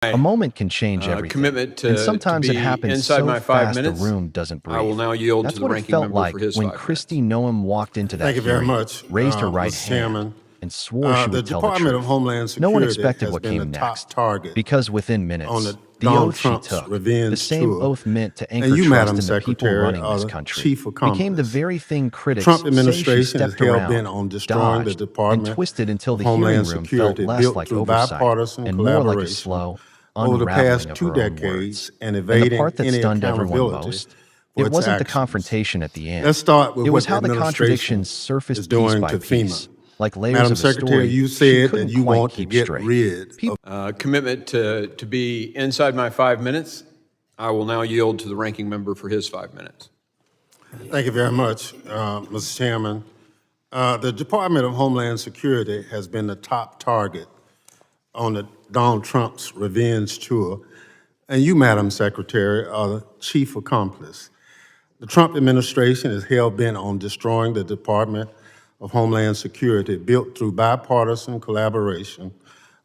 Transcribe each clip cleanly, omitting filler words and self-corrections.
A moment can change everything, commitment to, and sometimes to it be happens inside so my 5 fast minutes. the room doesn't breathe. I will now yield That's to the what it ranking felt member like for his when 5 Kristi minutes. Noem walked into that Thank you very hearing, much, raised her right Mr. hand, Chairman. and swore she The would tell the Department of truth. Homeland No one Security expected has what been the came top next, target because within on minutes, the the Donald oath she Trump's took, the revenge same tour, oath meant to and anchor you, trust Madam in the people Secretary, running are this the country, chief became the accomplice. very thing The critics Trump say she administration is stepped hell-bent around, on destroying the dodged, and Department twisted until of the hearing Homeland room felt Security, less built like through oversight bipartisan and more like a collaboration slow, over the unraveling past of 2 her own words. decades and And the evading part that any stunned everyone accountability most, for it its wasn't the actions. confrontation at the end. Let's start with It was what the how the administration contradictions surfaced is piece doing by to piece, FEMA. like layers Madam of a Secretary, story you she said that couldn't you quite want to keep get straight. rid of Commitment to be inside my 5 minutes. I will now yield to the ranking member for his 5 minutes. Thank you very much, Mr. Chairman. The Department of Homeland Security has been the top target on the Donald Trump's revenge tour, and you, Madam Secretary, are the chief accomplice. The Trump administration is hell-bent on destroying the Department of Homeland Security, built through bipartisan collaboration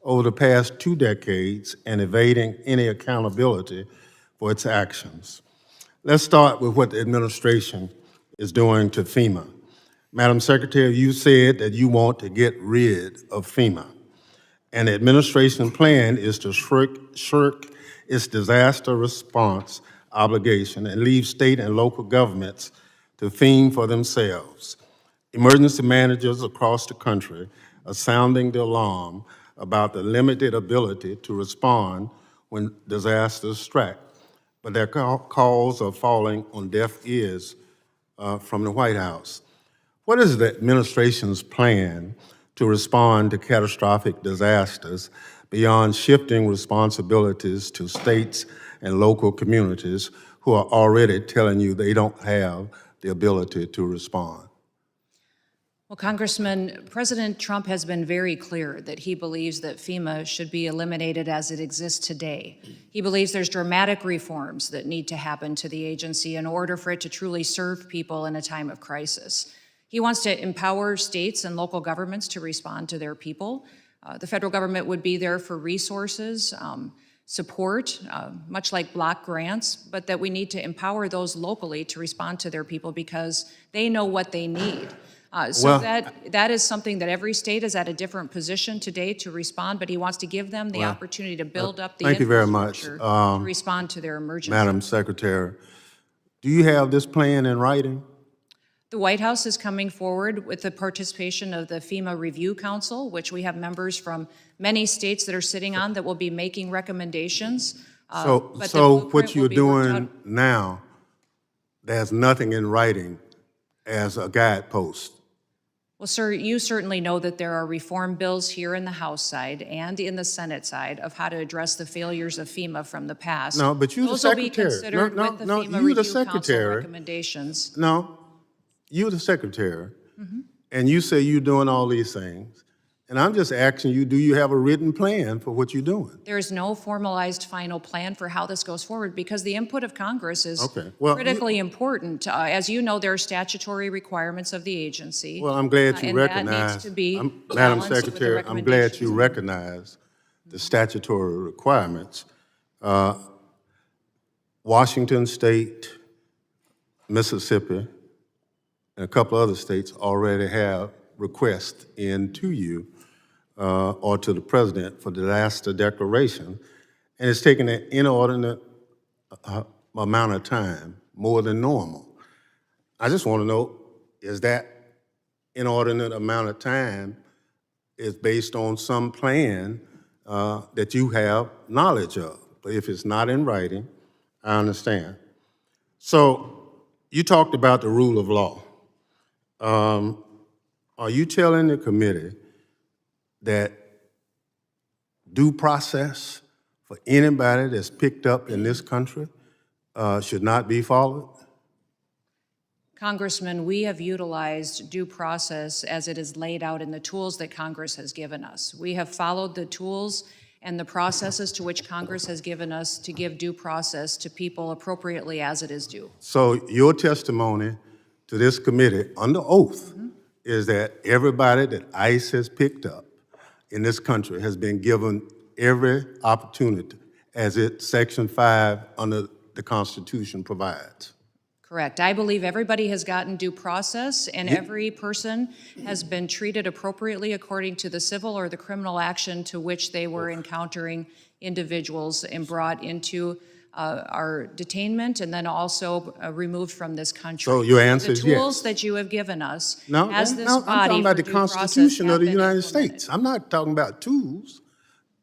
over the past 2 decades and evading any accountability for its actions. Let's start with what the administration is doing to FEMA. Madam Secretary, you said that you want to get rid of FEMA, and the administration plan is to shirk its disaster response obligation and leave state and local governments to fend for themselves. Emergency managers across the country are sounding the alarm about the limited ability to respond when disasters strike, but their calls are falling on deaf ears from the White House. What is the administration's plan to respond to catastrophic disasters beyond shifting responsibilities to states and local communities who are already telling you they don't have the ability to respond? Well, Congressman, President Trump has been very clear that he believes that FEMA should be eliminated as it exists today. He believes there's dramatic reforms that need to happen to the agency in order for it to truly serve people in a time of crisis. He wants to empower states and local governments to respond to their people. The federal government would be there for resources, support, much like block grants, but that we need to empower those locally to respond to their people because they know what they need. That is something that every state is at a different position today to respond, but he wants to give them the opportunity to build up the infrastructure to respond to their emergency. Madam Secretary, do you have this plan in writing? The White House is coming forward with the participation of the FEMA Review Council, which we have members from many states that are sitting on that will be making recommendations. So what you're doing now, there's nothing in writing as a guidepost. Well, sir, you certainly know that there are reform bills here in the House side and in the Senate side of how to address the failures of FEMA from the past. No, but you're the Those will be secretary. considered with the FEMA Review Council recommendations. No, you're the secretary, and you say you're doing all these things. And I'm just asking you, do you have a written plan for what you're doing? There is no formalized final plan for how this goes forward because the input of Congress is critically important. As you know, there are statutory requirements of the agency. Well, I'm glad you recognize, Madam Secretary, I'm glad you recognize the statutory requirements. Washington State, Mississippi, and a couple other states already have requests in to you or to the President for disaster declaration, and it's taken an inordinate amount of time, more than normal. I just want to know, is that inordinate amount of time is based on some plan that you have knowledge of? But if it's not in writing, I understand. So you talked about the rule of law. Are you telling the committee that due process for anybody that's picked up in this country should not be followed? Congressman, we have utilized due process as it is laid out in the tools that Congress has given us. We have followed the tools and the processes to which Congress has given us to give due process to people appropriately as it is due. So your testimony to this committee under oath is that everybody that ICE has picked up in this country has been given every opportunity as Section 5 under the Constitution provides. Correct. I believe everybody has gotten due process, and every person has been treated appropriately according to the civil or the criminal action to which they were encountering individuals and brought into our detainment and then also removed from this country. So your answer is The yes. tools that you have given us No, as this I'm body talking about for the due process Constitution of have the been United implemented. States. I'm not talking about tools.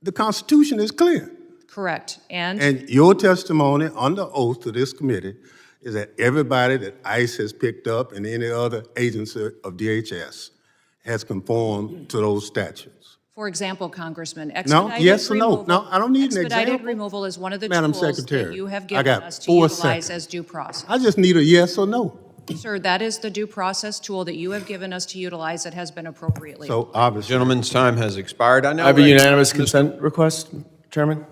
The Constitution is clear. Correct. And your testimony under oath to this committee is that everybody that ICE has picked up and any other agency of DHS has conformed to those statutes. For example, Congressman, No, expedited yes or no? removal. No, I don't need an Expedited example. removal is one of the Madam tools that Secretary, you have I given got us to 4 utilize seconds. as due process. I just need a yes or no. Sir, that is the due process tool that you have given us to utilize that has been appropriately. So obviously, Gentleman's time has expired. I now I have a recognize unanimous Mr. consent request, Chairman.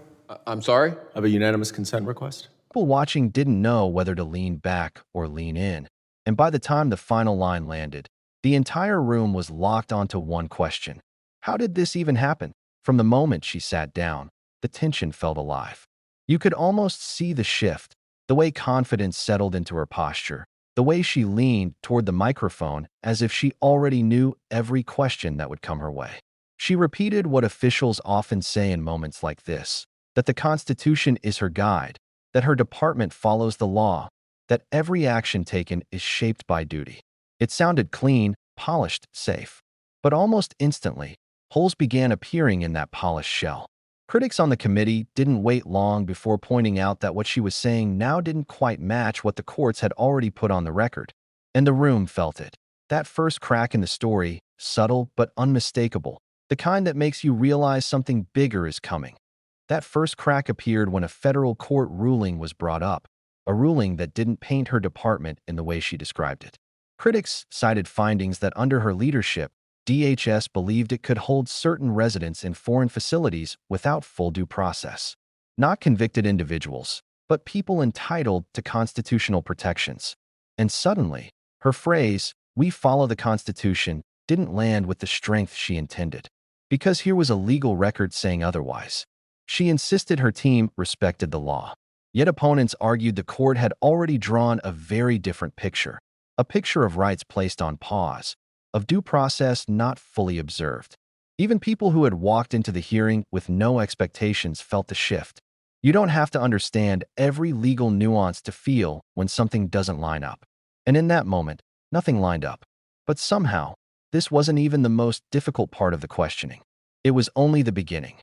I'm sorry? I have a unanimous consent request. People watching didn't know whether to lean back or lean in. And by the time the final line landed, the entire room was locked onto one question. How did this even happen? From the moment she sat down, the tension felt alive. You could almost see the shift, the way confidence settled into her posture, the way she leaned toward the microphone as if she already knew every question that would come her way. She repeated what officials often say in moments like this, that the Constitution is her guide, that her department follows the law, that every action taken is shaped by duty. It sounded clean, polished, safe. But almost instantly, holes began appearing in that polished shell. Critics on the committee didn't wait long before pointing out that what she was saying now didn't quite match what the courts had already put on the record. And the room felt it. That first crack in the story, subtle but unmistakable, the kind that makes you realize something bigger is coming. That first crack appeared when a federal court ruling was brought up, a ruling that didn't paint her department in the way she described it. Critics cited findings that under her leadership, DHS believed it could hold certain residents in foreign facilities without full due process. Not convicted individuals, but people entitled to constitutional protections. And suddenly, her phrase, "We follow the Constitution," didn't land with the strength she intended. Because here was a legal record saying otherwise. She insisted her team respected the law. Yet opponents argued the court had already drawn a very different picture, a picture of rights placed on pause, of due process not fully observed. Even people who had walked into the hearing with no expectations felt the shift. You don't have to understand every legal nuance to feel when something doesn't line up. And in that moment, nothing lined up. But somehow, this wasn't even the most difficult part of the questioning. It was only the beginning.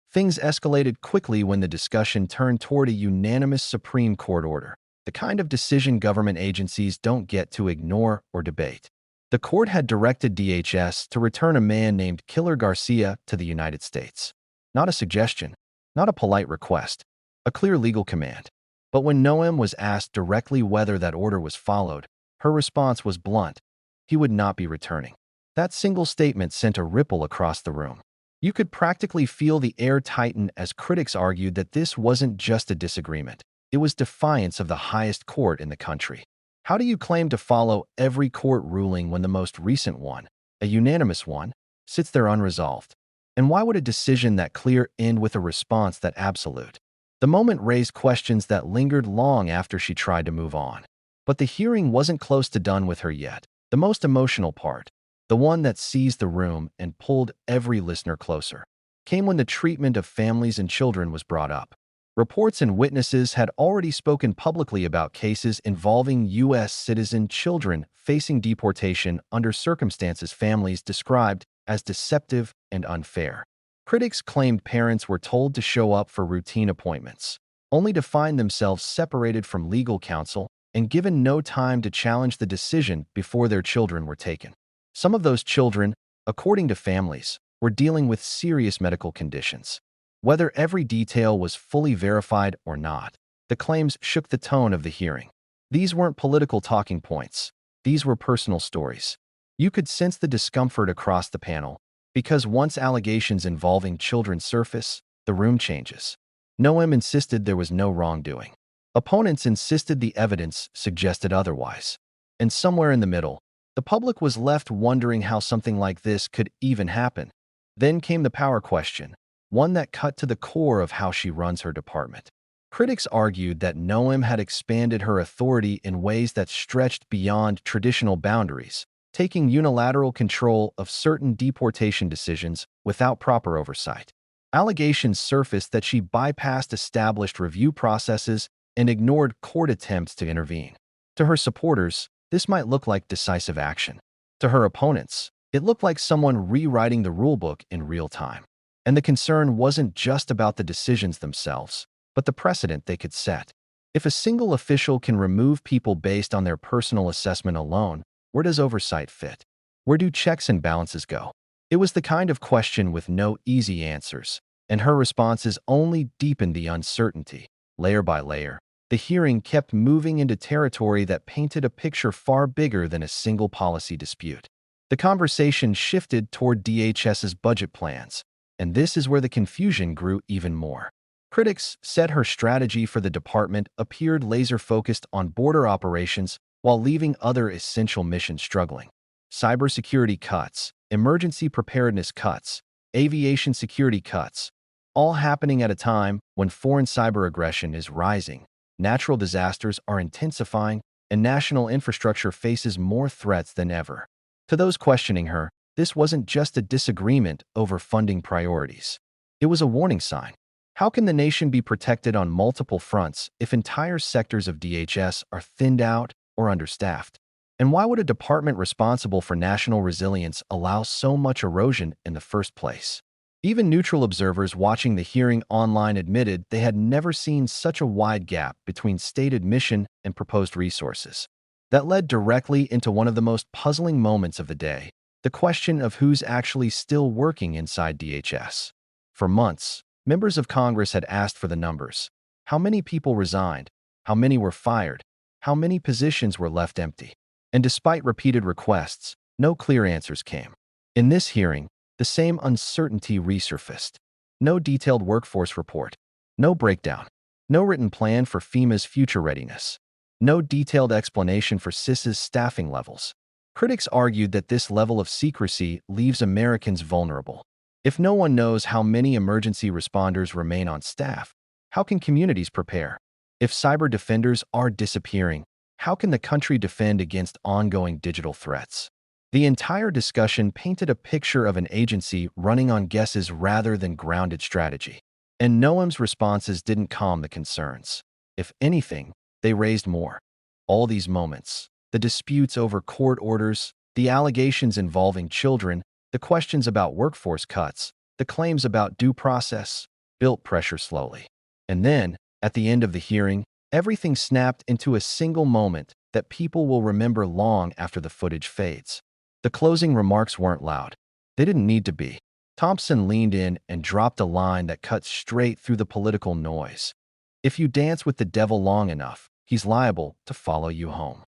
Things escalated quickly when the discussion turned toward a unanimous Supreme Court order, the kind of decision government agencies don't get to ignore or debate. The court had directed DHS to return a man named Killer Garcia to the United States. Not a suggestion, not a polite request, a clear legal command. But when Noem was asked directly whether that order was followed, her response was blunt. He would not be returning. That single statement sent a ripple across the room. You could practically feel the air tighten as critics argued that this wasn't just a disagreement. It was defiance of the highest court in the country. How do you claim to follow every court ruling when the most recent one, a unanimous one, sits there unresolved? And why would a decision that clear end with a response that absolute? The moment raised questions that lingered long after she tried to move on. But the hearing wasn't close to done with her yet. The most emotional part, the one that seized the room and pulled every listener closer, came when the treatment of families and children was brought up. Reports and witnesses had already spoken publicly about cases involving U.S. citizen children facing deportation under circumstances families described as deceptive and unfair. Critics claimed parents were told to show up for routine appointments, only to find themselves separated from legal counsel and given no time to challenge the decision before their children were taken. Some of those children, according to families, were dealing with serious medical conditions. Whether every detail was fully verified or not, the claims shook the tone of the hearing. These weren't political talking points. These were personal stories. You could sense the discomfort across the panel, because once allegations involving children surface, the room changes. Noem insisted there was no wrongdoing. Opponents insisted the evidence suggested otherwise. And somewhere in the middle, the public was left wondering how something like this could even happen. Then came the power question. one that cut to the core of how she runs her department. Critics argued that Noem had expanded her authority in ways that stretched beyond traditional boundaries, taking unilateral control of certain deportation decisions without proper oversight. Allegations surfaced that she bypassed established review processes and ignored court attempts to intervene. To her supporters, this might look like decisive action. To her opponents, it looked like someone rewriting the rulebook in real time. And the concern wasn't just about the decisions themselves, but the precedent they could set. If a single official can remove people based on their personal assessment alone, where does oversight fit? Where do checks and balances go? It was the kind of question with no easy answers, and her responses only deepened the uncertainty. Layer by layer, the hearing kept moving into territory that painted a picture far bigger than a single policy dispute. The conversation shifted toward DHS's budget plans, and this is where the confusion grew even more. Critics said her strategy for the department appeared laser-focused on border operations while leaving other essential missions struggling. Cybersecurity cuts, emergency preparedness cuts, aviation security cuts, all happening at a time when foreign cyber aggression is rising, natural disasters are intensifying, and national infrastructure faces more threats than ever. To those questioning her, this wasn't just a disagreement over funding priorities. It was a warning sign. How can the nation be protected on multiple fronts if entire sectors of DHS are thinned out or understaffed? And why would a department responsible for national resilience allow so much erosion in the first place? Even neutral observers watching the hearing online admitted they had never seen such a wide gap between stated mission and proposed resources. That led directly into one of the most puzzling moments of the day, the question of who's actually still working inside DHS. For months, members of Congress had asked for the numbers. How many people resigned? How many were fired? How many positions were left empty? And despite repeated requests, no clear answers came. In this hearing, the same uncertainty resurfaced. No detailed workforce report, no breakdown, no written plan for FEMA's future readiness, no detailed explanation for CIS's staffing levels. Critics argued that this level of secrecy leaves Americans vulnerable. If no one knows how many emergency responders remain on staff, how can communities prepare? If cyber defenders are disappearing, how can the country defend against ongoing digital threats? The entire discussion painted a picture of an agency running on guesses rather than grounded strategy. And Noem's responses didn't calm the concerns. If anything, they raised more. All these moments, the disputes over court orders, the allegations involving children, the questions about workforce cuts, the claims about due process, built pressure slowly. And then, at the end of the hearing, everything snapped into a single moment that people will remember long after the footage fades. The closing remarks weren't loud. They didn't need to be. Thompson leaned in and dropped a line that cut straight through the political noise. If you dance with the devil long enough, he's liable to follow you home.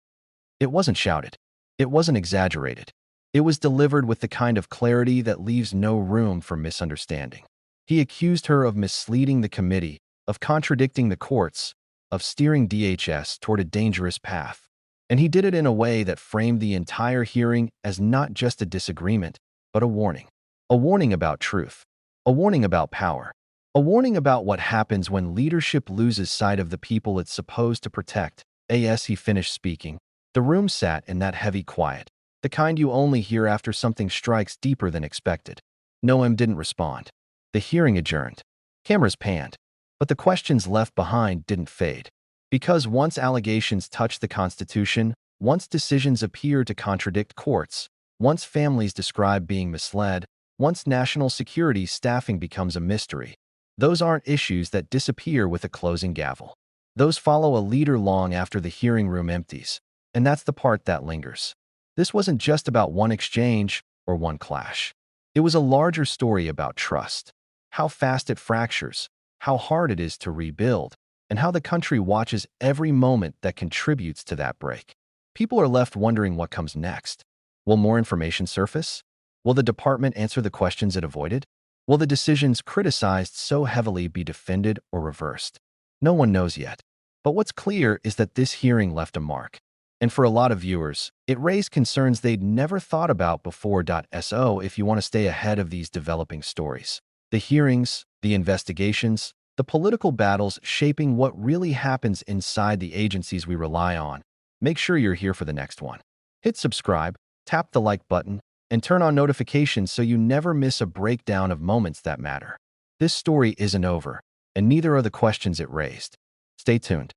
It wasn't shouted. It wasn't exaggerated. It was delivered with the kind of clarity that leaves no room for misunderstanding. He accused her of misleading the committee, of contradicting the courts, of steering DHS toward a dangerous path. And he did it in a way that framed the entire hearing as not just a disagreement, but a warning. A warning about truth. A warning about power. A warning about what happens when leadership loses sight of the people it's supposed to protect. As he finished speaking, the room sat in that heavy quiet, the kind you only hear after something strikes deeper than expected. Noem didn't respond. The hearing adjourned. Cameras panned. But the questions left behind didn't fade. Because once allegations touch the Constitution, once decisions appear to contradict courts, once families describe being misled, once national security staffing becomes a mystery, those aren't issues that disappear with a closing gavel. Those follow a leader long after the hearing room empties, and that's the part that lingers. This wasn't just about one exchange or one clash. It was a larger story about trust, how fast it fractures, how hard it is to rebuild, and how the country watches every moment that contributes to that break. People are left wondering what comes next. Will more information surface? Will the department answer the questions it avoided? Will the decisions criticized so heavily be defended or reversed? No one knows yet. But what's clear is that this hearing left a mark. And for a lot of viewers, it raised concerns they'd never thought about before. So if you want to stay ahead of these developing stories, The hearings, the investigations, the political battles shaping what really happens inside the agencies we rely on. Make sure you're here for the next one. Hit subscribe, tap the like button, and turn on notifications so you never miss a breakdown of moments that matter. This story isn't over, and neither are the questions it raised. Stay tuned.